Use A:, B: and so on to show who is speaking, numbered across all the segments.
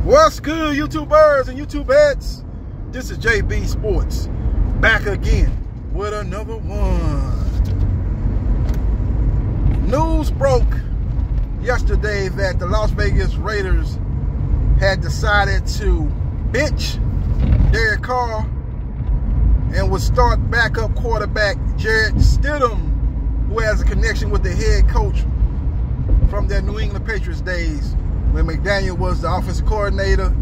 A: What's good, YouTubers and YouTubettes? This is JB Sports, back again with another one. News broke yesterday that the Las Vegas Raiders had decided to bench Derek Carr and would start backup quarterback Jarrett Stidham, who has a connection with the head coach from their New England Patriots days, when McDaniel was the offensive coordinator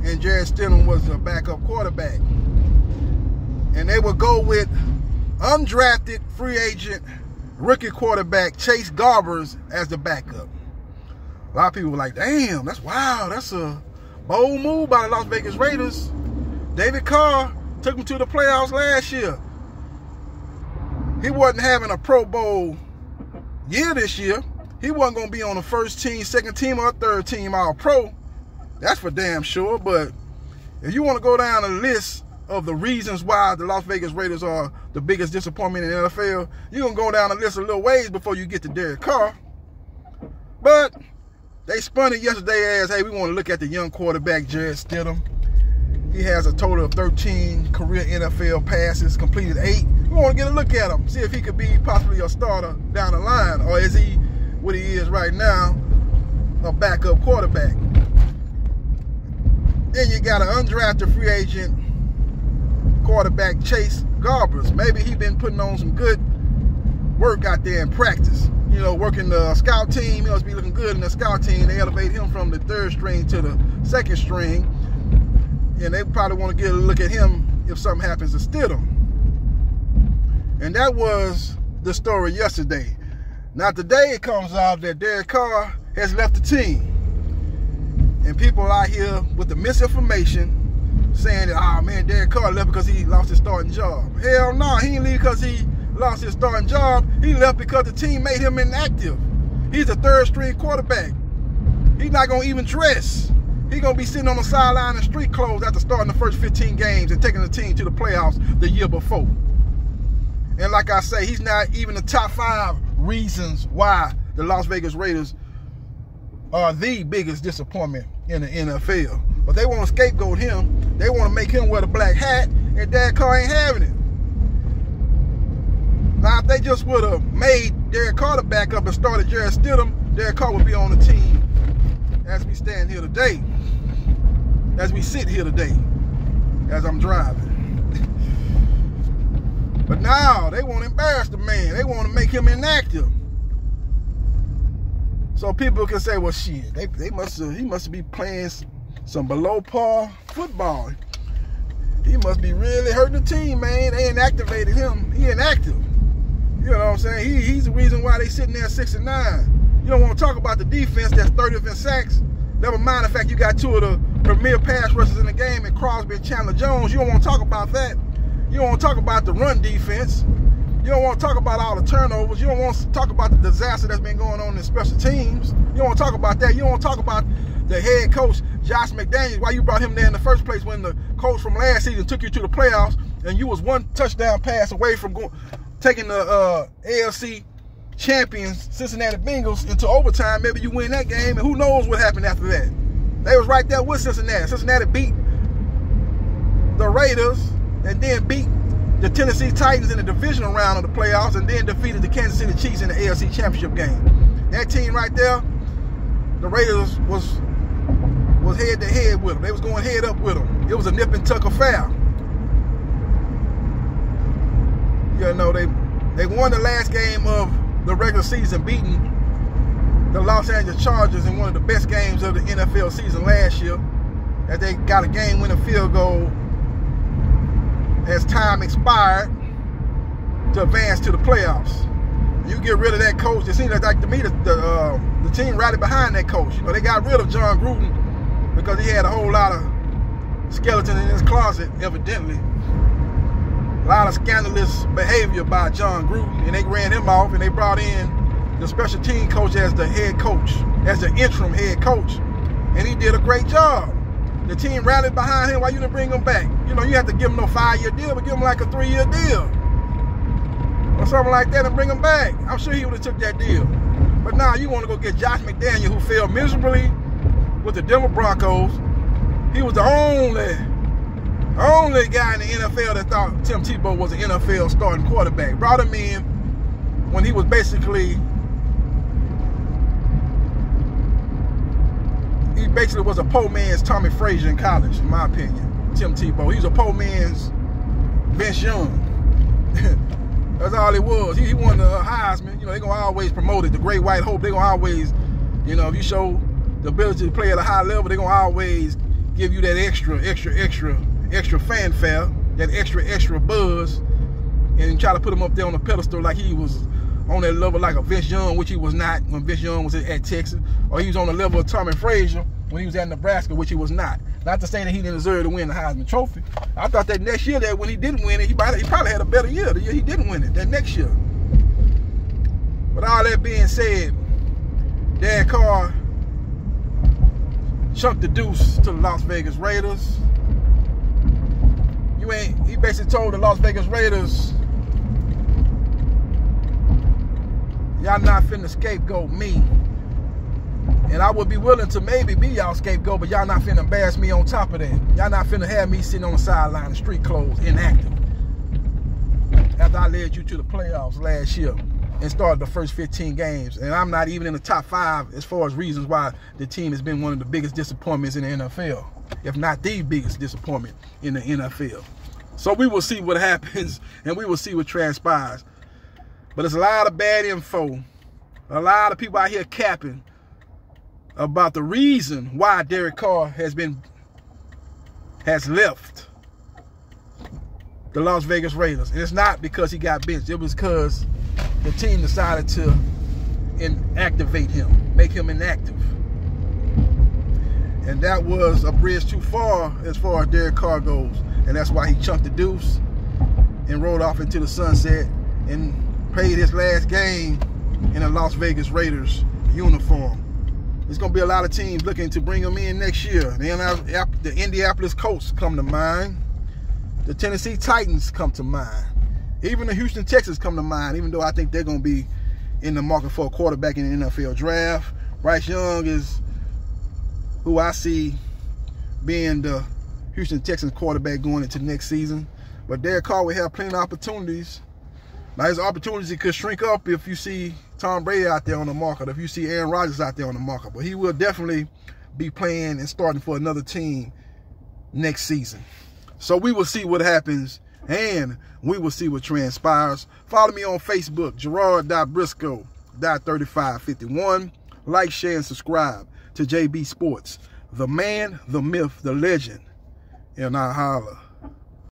A: and Jarrett Stidham was the backup quarterback. And they would go with undrafted free agent rookie quarterback Chase Garbers as the backup. A lot of people were like, damn, that's wow, that's a bold move by the Las Vegas Raiders. David Carr took them to the playoffs last year. He wasn't having a Pro Bowl year this year. He wasn't going to be on the first team, second team, or third team All-Pro. That's for damn sure. But if you want to go down a list of the reasons why the Las Vegas Raiders are the biggest disappointment in the NFL, you're going to go down a list a little ways before you get to Derek Carr. But they spun it yesterday as, hey, we want to look at the young quarterback, Jarrett Stidham. He has a total of 13 career NFL passes, completed 8. We want to get a look at him, see if he could be possibly a starter down the line, or is he what he is right now, a backup quarterback. Then you got an undrafted free agent quarterback, Chase Garbers. Maybe he's been putting on some good work out there in practice. You know, working the scout team. He must be looking good in the scout team. They elevate him from the third string to the second string. And they probably want to get a look at him if something happens to Stidham. And that was the story yesterday. Now today it comes out that Derek Carr has left the team. And people out here with the misinformation saying that, oh man, Derek Carr left because he lost his starting job. Hell no, he didn't leave because he lost his starting job. He left because the team made him inactive. He's a third string quarterback. He's not going to even dress. He's going to be sitting on the sideline in street clothes after starting the first 15 games and taking the team to the playoffs the year before. And like I say, he's not even the top 5 reasons why the Las Vegas Raiders are the biggest disappointment in the NFL. But they want to scapegoat him. They want to make him wear the black hat, and Derek Carr ain't having it. Now, if they just would have made Derek Carr the backup and started Jarrett Stidham, Derek Carr would be on the team as we stand here today, as we sit here today, as I'm driving. But now they want to embarrass the man. They want to make him inactive. So people can say, well, shit, he must be playing some below par football. He must be really hurting the team, man. They inactivated him. He inactive. You know what I'm saying? He's the reason why they sitting there 6-9. You don't want to talk about the defense that's 30th in sacks. Never mind the fact you got 2 of the premier pass rushers in the game in Crosby and Chandler Jones. You don't want to talk about that. You don't want to talk about the run defense. You don't want to talk about all the turnovers. You don't want to talk about the disaster that's been going on in special teams. You don't want to talk about that. You don't want to talk about the head coach, Josh McDaniels, why you brought him there in the first place when the coach from last season took you to the playoffs and you was 1 touchdown pass away from taking the AFC champions, Cincinnati Bengals, into overtime. Maybe you win that game, and who knows what happened after that. They was right there with Cincinnati. Cincinnati beat the Raiders and then beat the Tennessee Titans in the divisional round of the playoffs, and then defeated the Kansas City Chiefs in the AFC Championship game. That team right there, the Raiders was head-to-head with them. They was going head up with them. It was a nip-and-tuck affair. You know, they won the last game of the regular season, beating the Los Angeles Chargers in one of the best games of the NFL season last year, as they got a game-winning field goal as time expired to advance to the playoffs. You get rid of that coach. It seems like to me the team rallied behind that coach. You know, they got rid of John Gruden because he had a whole lot of skeletons in his closet, evidently. A lot of scandalous behavior by John Gruden, and they ran him off, and they brought in the special team coach as the head coach, as the interim head coach, and he did a great job. The team rallied behind him. Why you didn't bring him back? You know, you have to give him no 5-year deal, but give him like a 3-year deal or something like that and bring him back. I'm sure he would have took that deal. But now you want to go get Josh McDaniel, who failed miserably with the Denver Broncos, He was the only guy in the NFL that thought Tim Tebow was an NFL starting quarterback. Brought him in when he was basically was a poor man's Tommy Frazier in college, in my opinion. Tim Tebow. He was a poor man's Vince Young. That's all it was. He won the Heisman. You know, they're going to always promote it. The Great White Hope, they're going to always, you know, if you show the ability to play at a high level, they're going to always give you that extra fanfare, that extra buzz, and try to put him up there on the pedestal like he was on that level like a Vince Young, which he was not when Vince Young was at Texas, or he was on the level of Tommy Frazier when he was at Nebraska, which he was not. Not to say that he didn't deserve to win the Heisman Trophy. I thought that next year that when he didn't win it, he probably had a better year. The year he didn't win it, that next year. But all that being said, Derek Carr chunked the deuce to the Las Vegas Raiders. He basically told the Las Vegas Raiders, y'all not finna scapegoat me. And I would be willing to maybe be y'all scapegoat, but y'all not finna embarrass me on top of that. Y'all not finna have me sitting on the sideline in street clothes, inactive. After I led you to the playoffs last year and started the first 15 games. And I'm not even in the top 5 as far as reasons why the team has been one of the biggest disappointments in the NFL. If not the biggest disappointment in the NFL. So we will see what happens and we will see what transpires. But there's a lot of bad info. A lot of people out here capping about the reason why Derek Carr has left the Las Vegas Raiders. And it's not because he got benched. It was because the team decided to inactivate him, make him inactive. And that was a bridge too far as Derek Carr goes. And that's why he chunked the deuce and rode off into the sunset and played his last game in a Las Vegas Raiders uniform. There's going to be a lot of teams looking to bring him in next year. The Indianapolis Colts come to mind. The Tennessee Titans come to mind. Even the Houston Texans come to mind, even though I think they're going to be in the market for a quarterback in the NFL draft. Bryce Young is who I see being the Houston Texans quarterback going into next season. But Derek Carr will have plenty of opportunities. Now, his opportunity could shrink up if you see Tom Brady out there on the market, if you see Aaron Rodgers out there on the market. But he will definitely be playing and starting for another team next season. So we will see what happens and we will see what transpires. Follow me on Facebook, Gerard.Briscoe.3551. Like, share, and subscribe to JB Sports. The man, the myth, the legend. And I holla.